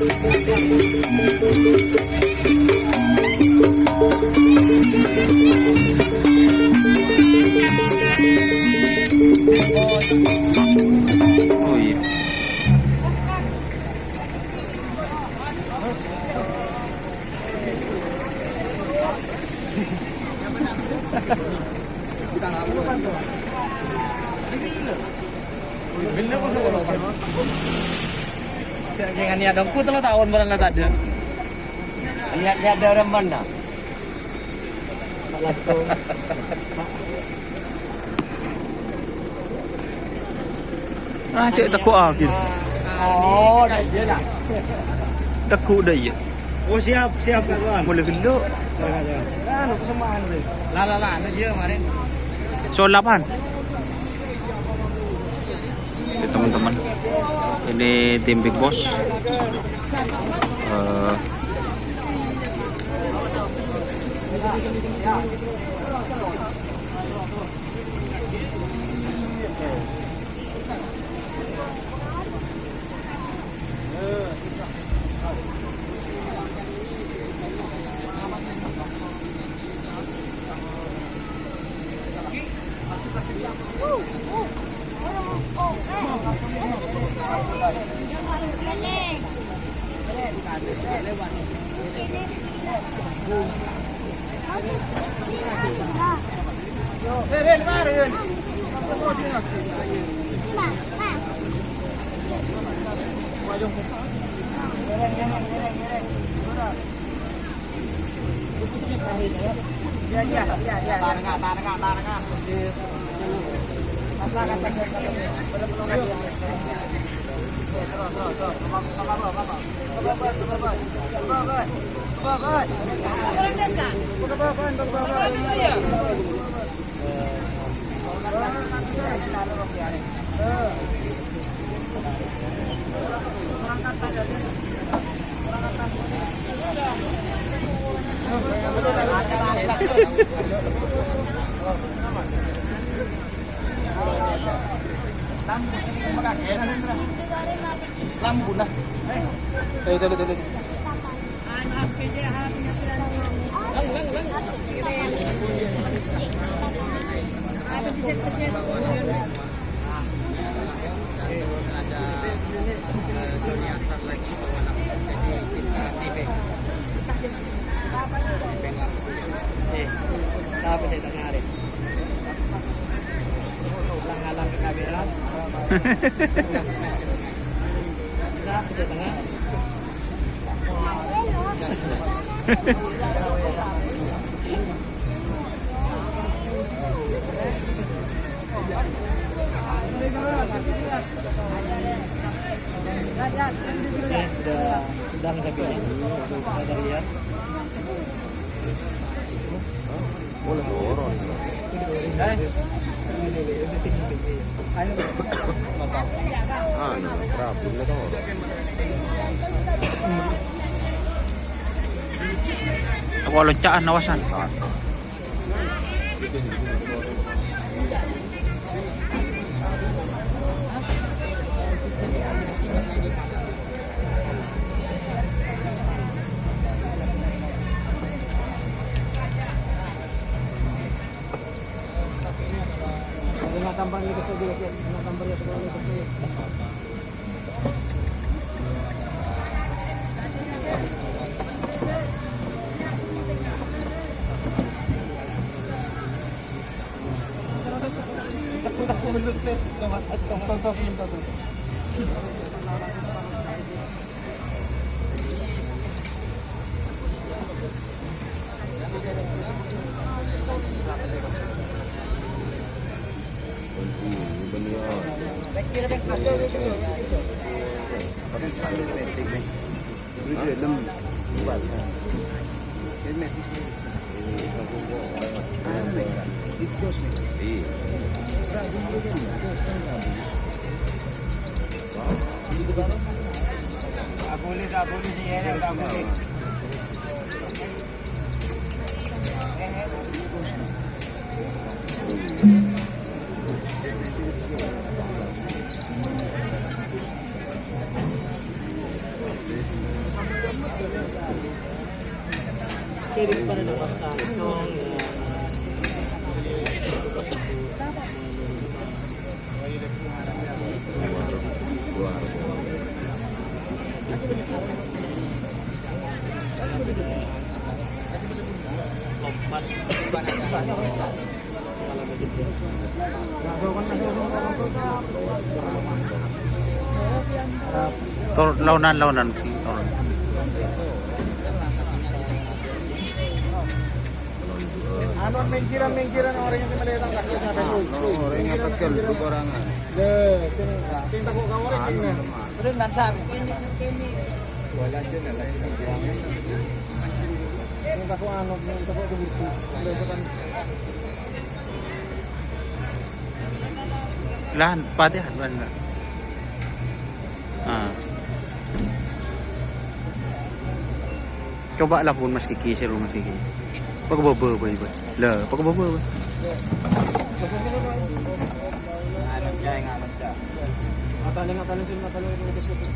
Oh iya. Jangan niat dong, ku telah tahun benar tadi. Lihat ada orang mana? Ah, cek tekuk lagi. Oh, dah dia dah. Tekuk dah ya. Oh, siap kawan. Boleh geluk. Kan kesamaan ni. Lah, ada dia kemarin. Solapan. Oke, teman-teman. Ini tim Big Boss. Lampu lah. Tuh. Siapa saya dengar? Halang ke kamera. Siapa saya dengar? Udah bisa pilih. Udah lihat. Boleh dorong. Kalau loncaan awasan. Tampang ni kita juga nak tampang ya sebelum itu. Tak boleh sih ya, tak boleh. ba na nabas ka? Itong... Launan. Ano ang mengkiran ng orang yang malihatang kasi sa akin. Orang yang pakai kurangan. Tinta ko ka orang tingnan. Pero nansabi. Wala dyan na lang siya. Tinta ko ano, tinta ko dito. Lahan, pati hadwan na. Coba lah pun mas kikisir mas kiki. Pagbobo ba iba? La, pagbobo ba? Ngataling sila yung discuss.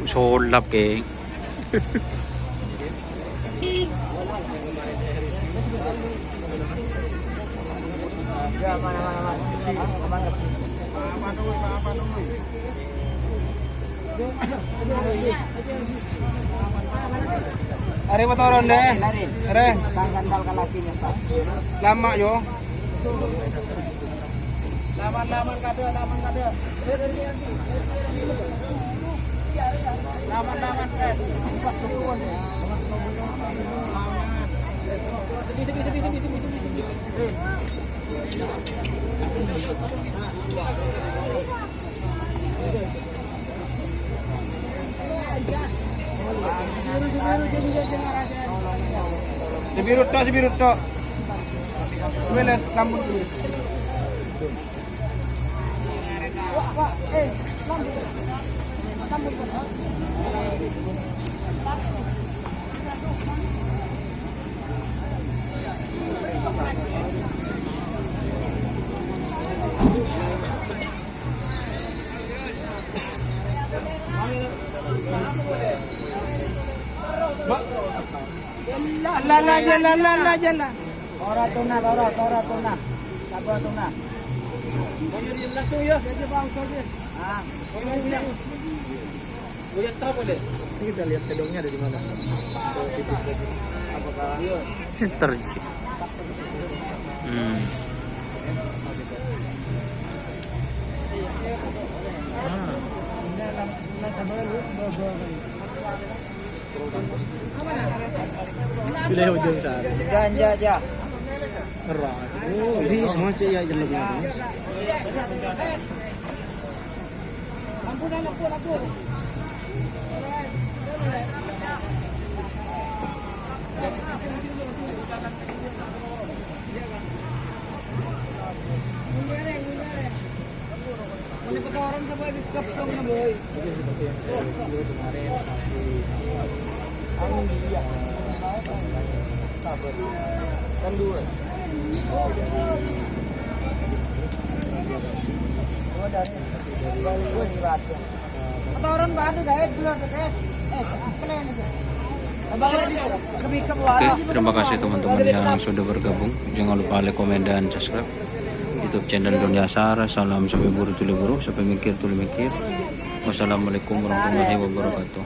Solap ke. Ya, mana. Are motoron deh. Are. Bang sandal ka laki niya pa. Lama yo. Laman kada. Laman kan. Si birut tok. Beles lambung dulu. La jala. Tora tuna. Sabo tuna. Langsung ya. Jadi bang dia. Ah, Lihat tak boleh. Kita lihat kedongnya ada di mana. Apakah Terjadi. Bila hujung sana. ganja aja. Keras. Oh, ini semua cek ya jalan lebih. Lampu. Ini kotoran coba dikepung na boy. Ang dia. Sabar. Kan dua. Kotoran ba ada guys? Belum guys. Oke, terima kasih teman-teman yang sudah bergabung. Jangan lupa like, komen, dan subscribe YouTube channel Dunia Sara. Salam sampai buru tuli buru, sampai mikir tuli mikir. Wassalamualaikum warahmatullahi wabarakatuh.